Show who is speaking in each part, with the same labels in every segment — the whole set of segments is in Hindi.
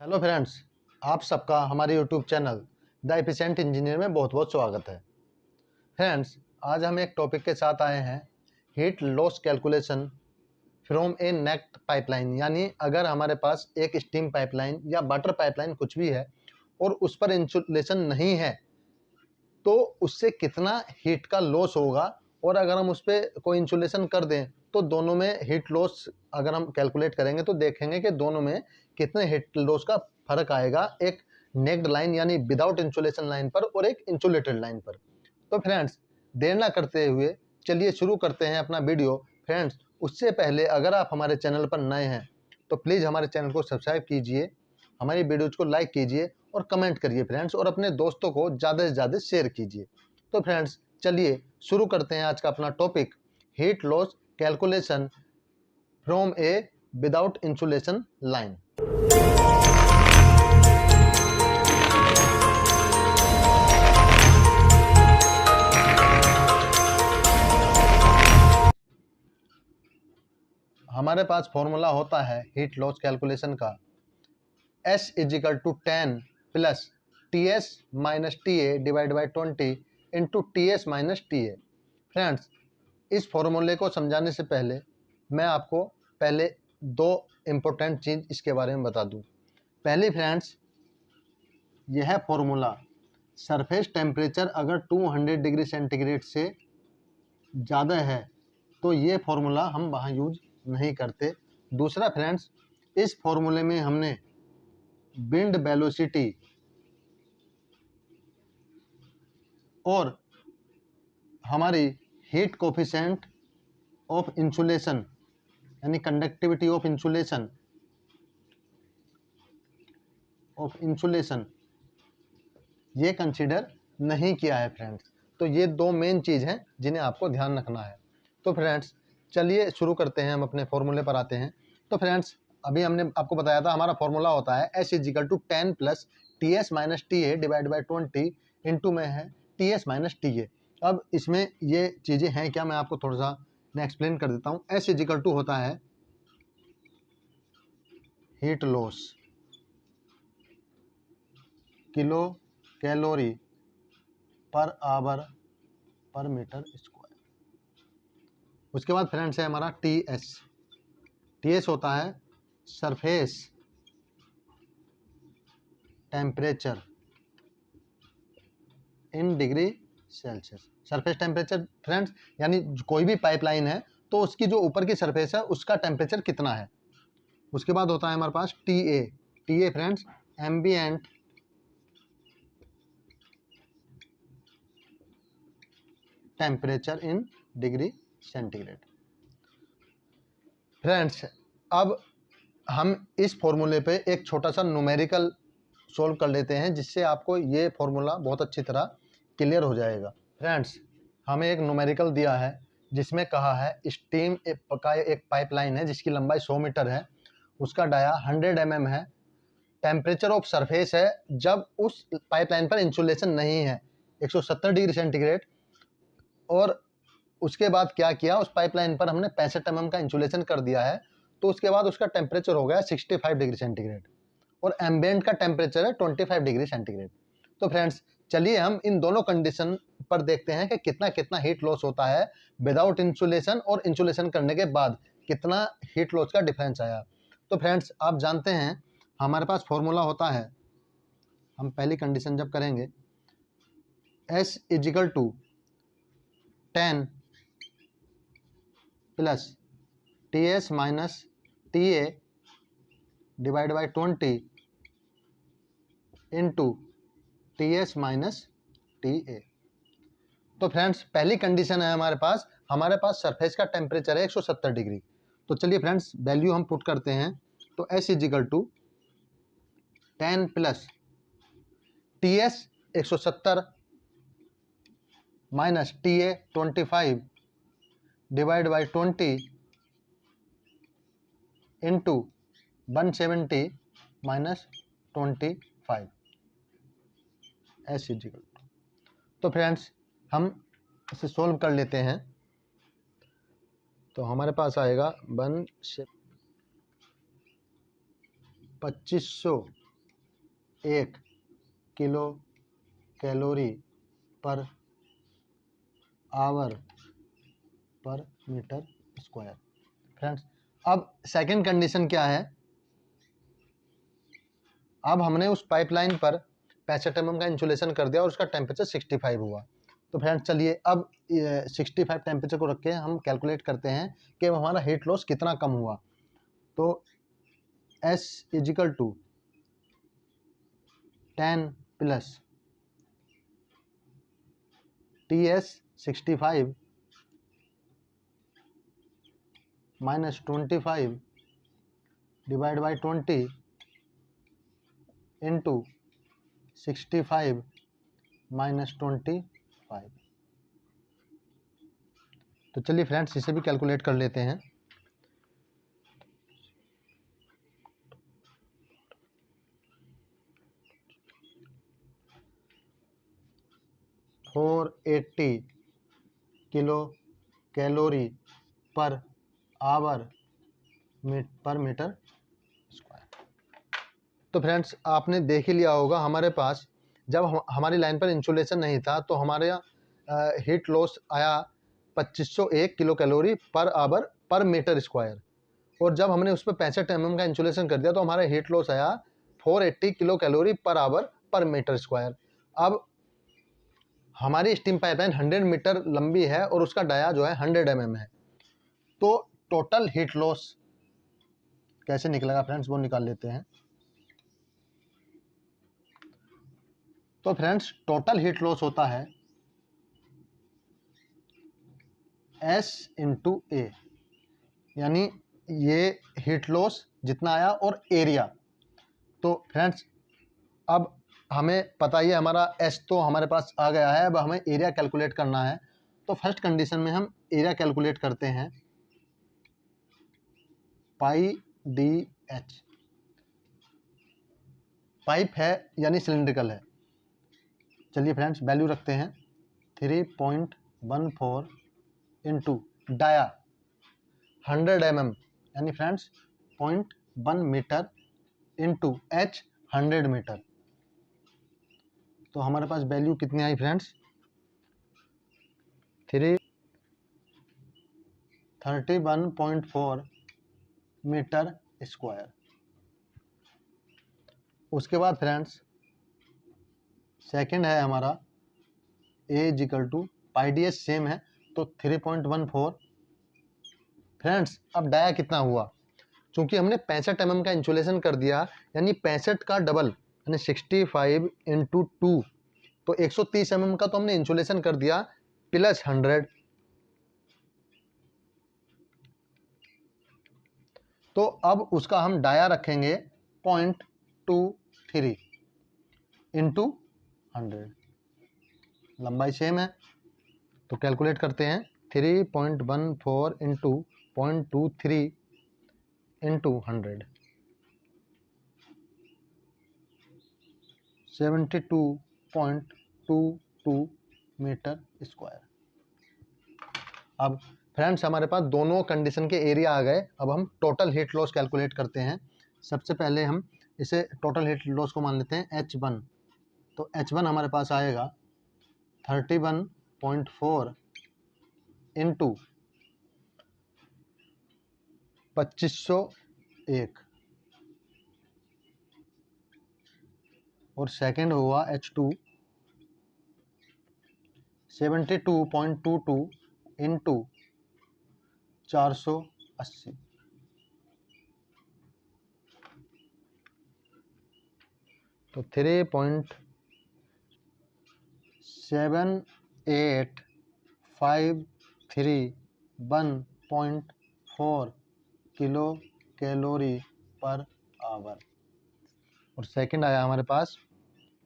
Speaker 1: हेलो फ्रेंड्स, आप सबका हमारे YouTube channel the efficient engineer में बहुत बहुत स्वागत है। फ्रेंड्स, आज हम एक टॉपिक के साथ आए हैं, heat loss calculation from A naked pipeline. यानी अगर हमारे पास एक स्टीम पाइपलाइन या वाटर पाइपलाइन कुछ भी है और उस पर इंसुलेशन नहीं है तो उससे कितना हीट का लॉस होगा, और अगर हम उस पर कोई इंसुलेशन कर दें तो दोनों में हीट लॉस अगर हम कैलकुलेट करेंगे तो देखेंगे कि दोनों में कितने हीट लॉस का फर्क आएगा, एक नेक्ड लाइन यानी विदाउट इंसुलेशन लाइन पर और एक इंसुलेटेड लाइन पर। तो फ्रेंड्स, देर ना करते हुए चलिए शुरू करते हैं अपना वीडियो। फ्रेंड्स, उससे पहले अगर आप हमारे चैनल पर नए हैं तो प्लीज़ हमारे चैनल को सब्सक्राइब कीजिए, हमारी वीडियोज़ को लाइक कीजिए और कमेंट करिए फ्रेंड्स, और अपने दोस्तों को ज़्यादा से ज़्यादा शेयर कीजिए। तो फ्रेंड्स, चलिए शुरू करते हैं आज का अपना topic, heat loss calculation from a without insulation line. हमारे पास फॉर्मूला होता है हीट लॉस कैलकुलेशन का, S equal to 10 plus TS minus TA divide by 20 into TS minus TA। Friends, इस फॉर्मूले को समझाने से पहले मैं आपको पहले दो इम्पोर्टेंट चीज़ इसके बारे में बता दूं। पहली फ्रेंड्स, यह फॉर्मूला सरफेस टेम्परेचर अगर 200 डिग्री सेंटीग्रेड से ज़्यादा है तो ये फॉर्मूला हम वहाँ यूज नहीं करते। दूसरा फ्रेंड्स, इस फॉर्मूले में हमने विंड वेलोसिटी और हमारी हीट कोफिशिएंट ऑफ इंसुलेशन यानी कंडक्टिविटी ऑफ इंसुलेशन ये कंसीडर नहीं किया है फ्रेंड्स। तो ये दो मेन चीज़ हैं जिन्हें आपको ध्यान रखना है। तो फ्रेंड्स, चलिए शुरू करते हैं, हम अपने फॉर्मूले पर आते हैं। तो फ्रेंड्स, अभी हमने आपको बताया था हमारा फॉर्मूला होता है S equal to 10 plus TS minus TA divide by 20 into में है TS माइनस TA। अब इसमें ये चीज़ें हैं क्या, मैं आपको थोड़ा सा मैं एक्सप्लेन कर देता हूँ। S इजिकल टू होता है heat loss kilo calorie per hour पर मीटर स्क्वायर। उसके बाद फ्रेंड्स है हमारा TS होता है surface temperature in degree Celsius. Surface temperature friends, यानी कोई भी पाइपलाइन है तो उसकी जो ऊपर की सरफेस है उसका टेम्परेचर कितना है। उसके बाद होता है हमारे पास TA friends ambient temperature in degree centigrade. Friends, अब हम इस फॉर्मूले पे एक छोटा सा न्यूमेरिकल सोल्व कर लेते हैं जिससे आपको ये फॉर्मूला बहुत अच्छी तरह क्लियर हो जाएगा। फ्रेंड्स, हमें एक न्यूमेरिकल दिया है जिसमें कहा है स्टीम का एक पाइपलाइन है जिसकी लंबाई 100 मीटर है, उसका डाया 100 mm है, टेम्परेचर ऑफ सरफेस है जब उस पाइपलाइन पर इंसुलेशन नहीं है 170 डिग्री सेंटीग्रेड, और उसके बाद क्या किया, उस पाइपलाइन पर हमने 65 mm का इंसुलेशन कर दिया है, तो उसके बाद उसका टेम्परेचर हो गया 65 डिग्री सेंटीग्रेड और एम्बिएंट का टेम्परेचर है 25 डिग्री सेंटीग्रेड। तो फ्रेंड्स, चलिए हम इन दोनों कंडीशन पर देखते हैं कि कितना कितना हीट लॉस होता है विदाउट इंसुलेशन और इंसुलेशन करने के बाद कितना हीट लॉस का डिफरेंस आया। तो फ्रेंड्स, आप जानते हैं हमारे पास फॉर्मूला होता है, हम पहली कंडीशन जब करेंगे S equal to 10 plus TS minus TA divide by 20 into TS minus TA। तो फ्रेंड्स, पहली कंडीशन है हमारे पास सरफेस का टेम्परेचर है 170 डिग्री। तो चलिए फ्रेंड्स, वैल्यू हम पुट करते हैं। तो S equal to 10 plus TS 170 minus TA 25 divide by 20 into 170 minus 25 S equal to. तो फ्रेंड्स, हम इसे सोल्व कर लेते हैं। तो हमारे पास आएगा 2500 1 किलो कैलोरी पर आवर पर मीटर स्क्वायर। फ्रेंड्स, अब सेकंड कंडीशन क्या है? अब हमने उस पाइपलाइन पर 65 mm का इंसुलेशन कर दिया और उसका टेम्परेचर 65 हुआ। तो फ्रेंड्स चलिए अब 65 टेम्परेचर को रख के हम कैलकुलेट करते हैं कि हमारा हीट लॉस कितना कम हुआ। तो S equal to 10 plus TS 65 minus 25 divide by 20 into 65 minus 25। तो चलिए फ्रेंड्स इसे भी कैलकुलेट कर लेते हैं। Four 80 kilo calorie per hour पर मीटर स्क्वायर। तो फ्रेंड्स आपने देख ही लिया होगा, हमारे पास जब हमारी लाइन पर इंसुलेशन नहीं था तो हमारे हीट लॉस आया 2501 किलो कैलोरी पर आवर पर मीटर स्क्वायर, और जब हमने उस पर 65 mm का इंसुलेशन कर दिया तो हमारा हीट लॉस आया 480 किलो कैलोरी पर आवर पर मीटर स्क्वायर। अब हमारी स्टीम पाइपलाइन 100 मीटर लंबी है और उसका डाया जो है 100 mm है। तो टोटल हीट लॉस कैसे निकलेगा फ्रेंड्स, वो निकाल लेते हैं। तो फ्रेंड्स टोटल हीट लॉस होता है S इंटू ए, यानी ये हीट लॉस जितना आया और एरिया। तो फ्रेंड्स अब हमें पता ही है हमारा S तो हमारे पास आ गया है, अब हमें एरिया कैलकुलेट करना है। तो फर्स्ट कंडीशन में हम एरिया कैलकुलेट करते हैं, पाई डी एच। पाइप है यानी सिलिंड्रिकल है। चलिए फ्रेंड्स वैल्यू रखते हैं 3.14 इंटू डाया 100 mm यानी friends 0.1 metre into H 100 metre. तो हमारे पास वैल्यू कितनी आई फ्रेंड्स, 31.4 मीटर स्क्वायर। उसके बाद फ्रेंड्स सेकंड है हमारा A equal to pi D S same है तो 3.14। फ्रेंड्स अब डाया कितना हुआ, चूंकि हमने 65 mm का इंसुलेशन कर दिया यानी 65 का डबल यानी 65 इंटू 2, तो 130 mm का तो हमने इंसुलेशन कर दिया प्लस 100। तो अब उसका हम डाया रखेंगे 0.23 इंटू 100, लंबाई सेम है। तो कैलकुलेट करते हैं 3.14 इंटू 0.23 इंटू 100, 72.22 मीटर स्क्वायर। अब फ्रेंड्स हमारे पास दोनों कंडीशन के एरिया आ गए। अब हम टोटल हीट लॉस कैलकुलेट करते हैं। सबसे पहले हम इसे टोटल हीट लॉस को मान लेते हैं H1। तो H1 हमारे पास आएगा 31.4 इंटू 2501, और सेकंड हुआ H2 72.22 इंटू 480। तो 3.78531.4 किलो कैलोरी पर आवर, और सेकंड आया हमारे पास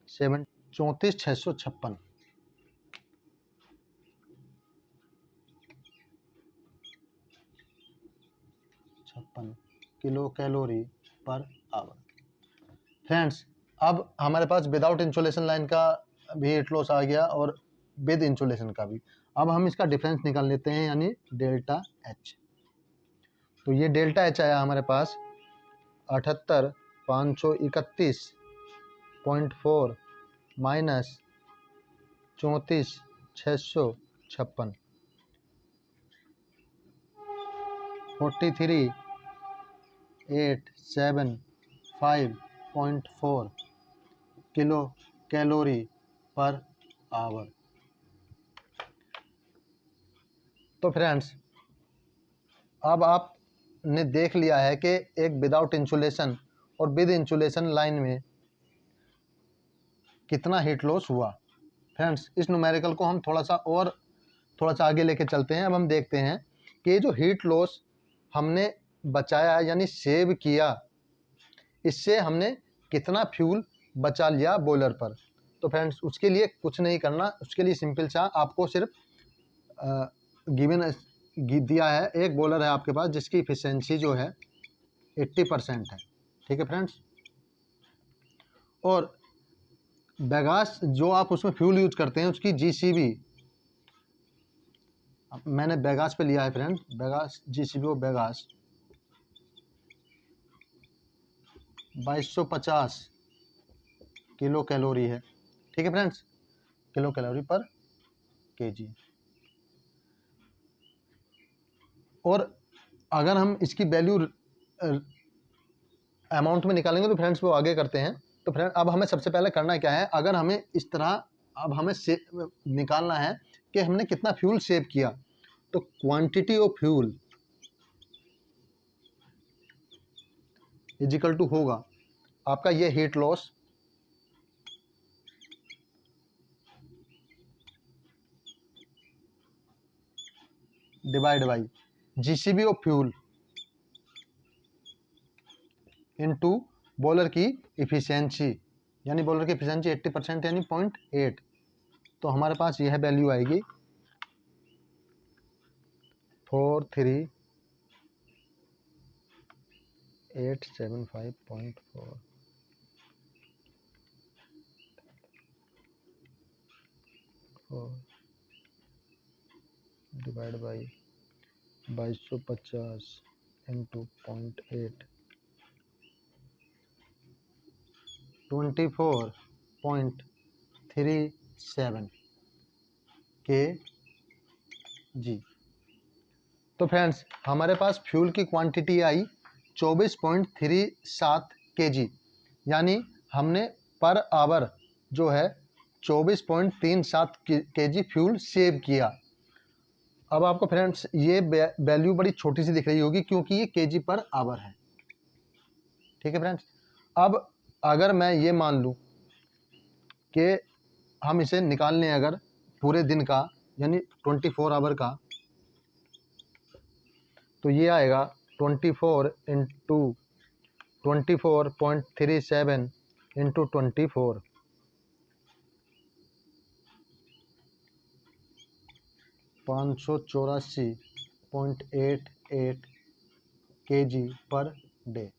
Speaker 1: 34,656 kilo calorie per hour. Friends अब हमारे पास विदाउट इंसुलेशन लाइन का भी हीट लॉस आ गया और विद इंसुलेशन का भी। अब हम इसका डिफरेंस निकाल लेते हैं यानी डेल्टा एच। तो ये डेल्टा एच आया हमारे पास 78,531 0.4 minus 34,656 43,875.4 kilo calorie per hour. तो फ्रेंड्स, अब आपने देख लिया है कि एक विदाउट इंसुलेशन और विद इंसुलेशन लाइन में कितना हीट लॉस हुआ। फ्रेंड्स, इस न्यूमेरिकल को हम थोड़ा सा आगे लेके चलते हैं। अब हम देखते हैं कि ये जो हीट लॉस हमने बचाया यानी सेव किया, इससे हमने कितना फ्यूल बचा लिया बॉयलर पर। तो फ्रेंड्स, उसके लिए कुछ नहीं करना, उसके लिए सिंपल सा आपको सिर्फ गिवन दिया है, एक बॉयलर है आपके पास जिसकी इफिशिएंसी जो है 80% है। ठीक है फ्रेंड्स, और बेगास जो आप उसमें फ्यूल यूज करते हैं उसकी जीसीबी, मैंने बेगास पे लिया है फ्रेंड्स, बेगास जीसीबी और बेगास 2250 किलो कैलोरी है। ठीक है फ्रेंड्स, किलो कैलोरी पर केजी। और अगर हम इसकी वैल्यू अमाउंट में निकालेंगे तो फ्रेंड्स वो आगे करते हैं। तो फ्रेंड, अब हमें सबसे पहले करना क्या है, अगर हमें इस तरह अब हमें निकालना है कि हमने कितना फ्यूल सेव किया, तो quantity of fuel equal to होगा आपका ये heat loss divide by GCV of fuel into boiler की इफिशिएंसी, यानी बॉयलर की इफिशिएंसी 80% यानी 0.8। तो हमारे पास यह वैल्यू आएगी 43,875.4 डिवाइड बाई 2250 इंटू 0.8 24.37 kg। तो फ्रेंड्स, हमारे पास फ्यूल की क्वांटिटी आई 24.37 kg, यानी हमने पर आवर जो है 24.37 kg फ्यूल सेव किया। अब आपको फ्रेंड्स ये वैल्यू बड़ी छोटी सी दिख रही होगी क्योंकि ये केजी पर आवर है। ठीक है फ्रेंड्स, अब अगर मैं ये मान लूँ कि हम इसे निकाल लें अगर पूरे दिन का यानी 24 आवर का, तो ये आएगा 24 into 24.37 into 24 584.88 kg per day.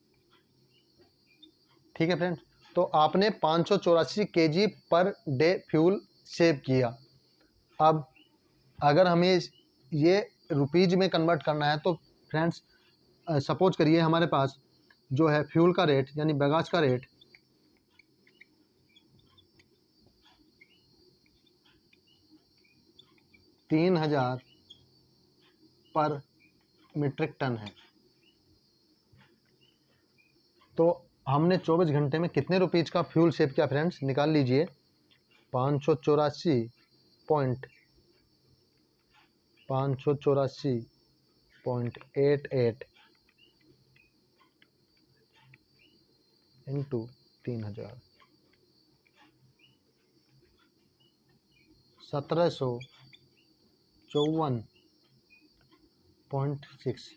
Speaker 1: ठीक है फ्रेंड्स, तो आपने 584 kg per day fuel save किया। अब अगर हमें ये रुपीज में कन्वर्ट करना है तो फ्रेंड्स, सपोज करिए हमारे पास जो है फ्यूल का रेट यानी बेगास का रेट 3,000 पर मीट्रिक टन है। तो हमने 24 घंटे में कितने रुपीज का फ्यूल सेव किया फ्रेंड्स, निकाल लीजिए। 584.88 इंटू 3,000 1754.6।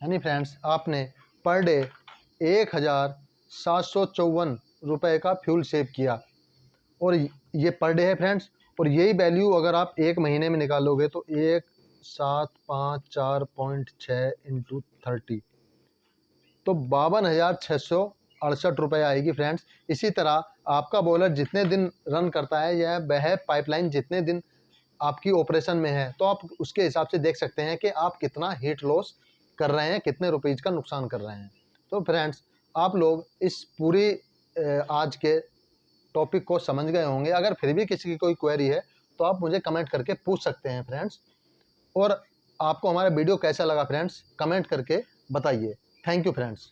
Speaker 1: यानी फ्रेंड्स, आपने पर डे 1,754 रुपये का फ्यूल सेव किया, और ये पर डे है फ्रेंड्स। और यही वैल्यू अगर आप एक महीने में निकालोगे तो 1754.6 इंटू 30 तो 52,668 रुपये आएगी फ्रेंड्स। इसी तरह आपका बॉयलर जितने दिन रन करता है या वह पाइपलाइन जितने दिन आपकी ऑपरेशन में है, तो आप उसके हिसाब से देख सकते हैं कि आप कितना हीट लॉस कर रहे हैं, कितने रुपीज़ का नुकसान कर रहे हैं। तो फ्रेंड्स, आप लोग इस पूरी आज के टॉपिक को समझ गए होंगे। अगर फिर भी किसी की कोई क्वेरी है तो आप मुझे कमेंट करके पूछ सकते हैं फ्रेंड्स। और आपको हमारा वीडियो कैसा लगा फ्रेंड्स, कमेंट करके बताइए। Thank you friends.